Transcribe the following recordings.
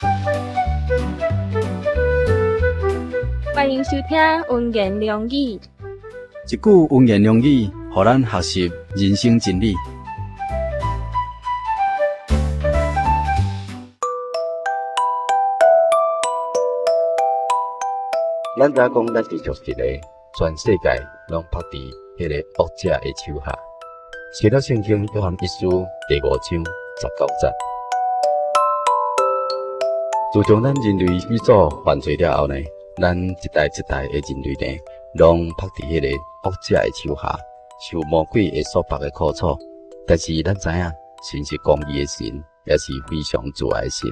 欢迎收听文言良语。一句文言良语，互咱学习人生真理。咱知影讲，咱是属一个全世界拢拍伫迄个恶者的手下。写了圣经约翰一书第5章19节。自从咱人类始祖犯罪了后呢，咱一代一代的人类呢，拢拍伫迄个恶者的手下，受魔鬼的所迫的苦楚。但是咱知影，神是公义的神，也是非常慈爱的神。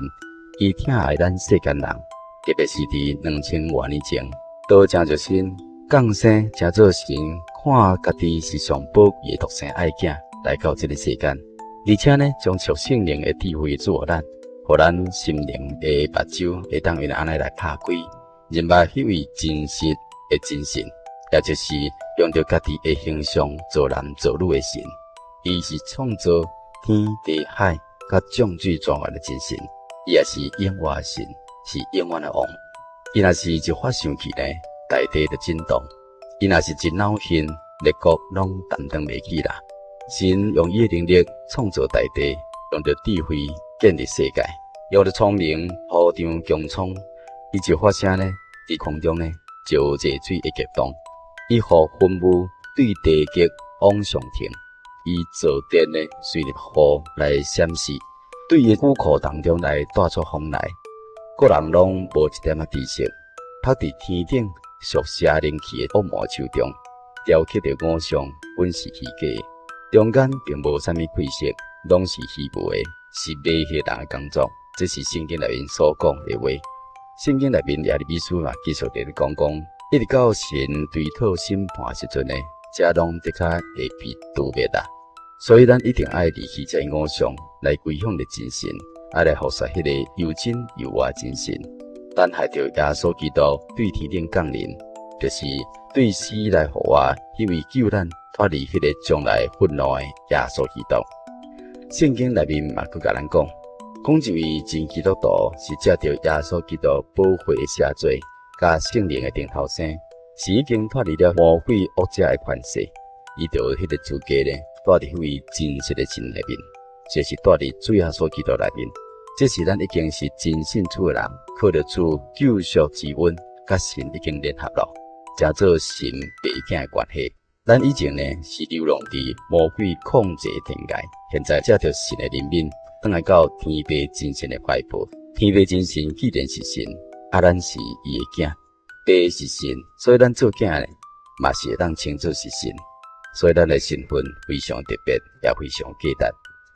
伊疼爱咱世间人，特别是伫2000多年前，道成就身，降生成做神，看家己是上宝贵的独生爱子来到这个世间，而且呢，将属圣灵的智慧赐予咱。互咱心灵的目睭会当用安尼来拍开，认捌迄位真实的真神，也就是用着家己的形象做男做女的神。伊是创造天地海甲众水全源的真神，伊也是永远的神，是永远的王。伊若是一发生气呢，大地就震动；伊若是一恼恨，列国拢担当袂起啦。神用伊的能力创造大地，用着智慧建立世界，用着聪明铺张穹苍。伊就发声呢，伫空中呢就有热水会激动，伊互云雾对地极往上挺，伊造电呢随着雨来闪烁，对伊躯壳当中来带出风来。个人拢无一点知识，拍伫天顶属邪灵气的恶魔手中，雕刻着偶像，本是虚假，中间并无啥物配色，拢是虚无的，是卖血人的工作。这是圣经内面所讲的话。圣经内面耶利米书嘛，继续在讲，一直到神对讨审判时阵呢，这拢的确会被毒灭啦。所以咱一定爱离弃这偶像，来归向着真神，爱来服侍迄个又真又活真神。等待着耶稣基督对天顶降临，就是对死来复活，迄位救咱脱离迄个将来愤怒的耶稣基督。圣经内面嘛，佮甲咱讲一位真基督徒是借着耶稣基督宝血的赦罪，甲圣灵的顶头生，是已经脱离了魔鬼恶者的权势。伊就有迄个资格呢，住伫迄位真实的神内面，就是住伫主耶稣基督内面。这是咱已经是真信主的人，靠着主救赎之恩，甲神已经联合了，成做神爸囝的关系。咱以前呢是流浪伫魔鬼控制的天界，现在借着神的怜悯，转来到天父真神的怀抱。天父真神既然是神，咱是伊的囝，爸是神，所以咱做囝呢，嘛是会当称作是神。所以咱的身份非常特别，也非常价值。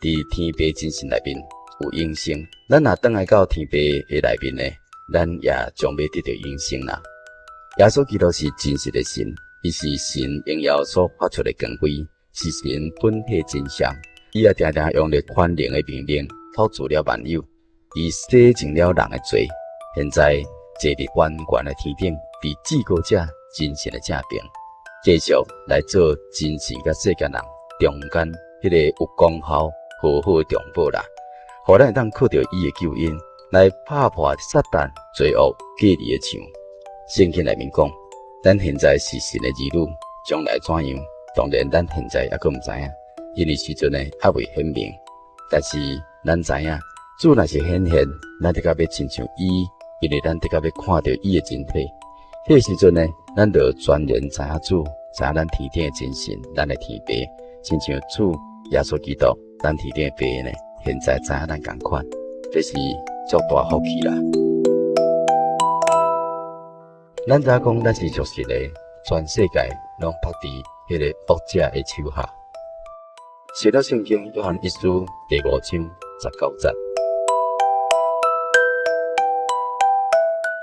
伫天父真神内面有永生，咱若转来到天父的内面呢，咱也将要得到永生啦。耶稣基督是真实的神，伊是神荣耀所发出的光辉，是神本体真相。伊也常常用着宽仁的命令，讨主了万有。伊洗净了人的罪，现在坐伫远远的天顶，伫至高者真神的正边，继续来做真神甲世间人中间迄个有功效、好好的中保啦。互咱会当靠着伊的救恩，来拍破撒旦罪恶隔离的墙。圣经内面讲，咱现在是神的儿女，将来怎样？当然，咱现在还佫毋知影。因为时阵呢还未显明，但是咱知影，主若是显现，咱得甲要亲像伊，因为咱得甲要看到伊的真体。迄个时阵呢，咱就全然知影主，知影咱天顶的真神，咱的天父，亲像主耶稣基督，咱天顶的父呢，现在知影咱同款，这是足大福气啦。咱知影讲，咱是属实的，全世界拢拍伫迄个恶者的手下。写了圣经约翰一书第5章19节。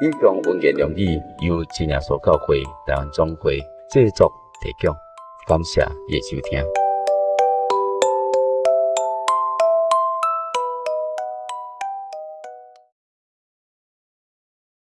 以上文言良语由真耶稣教会台湾总会制作提供，感谢你的收听。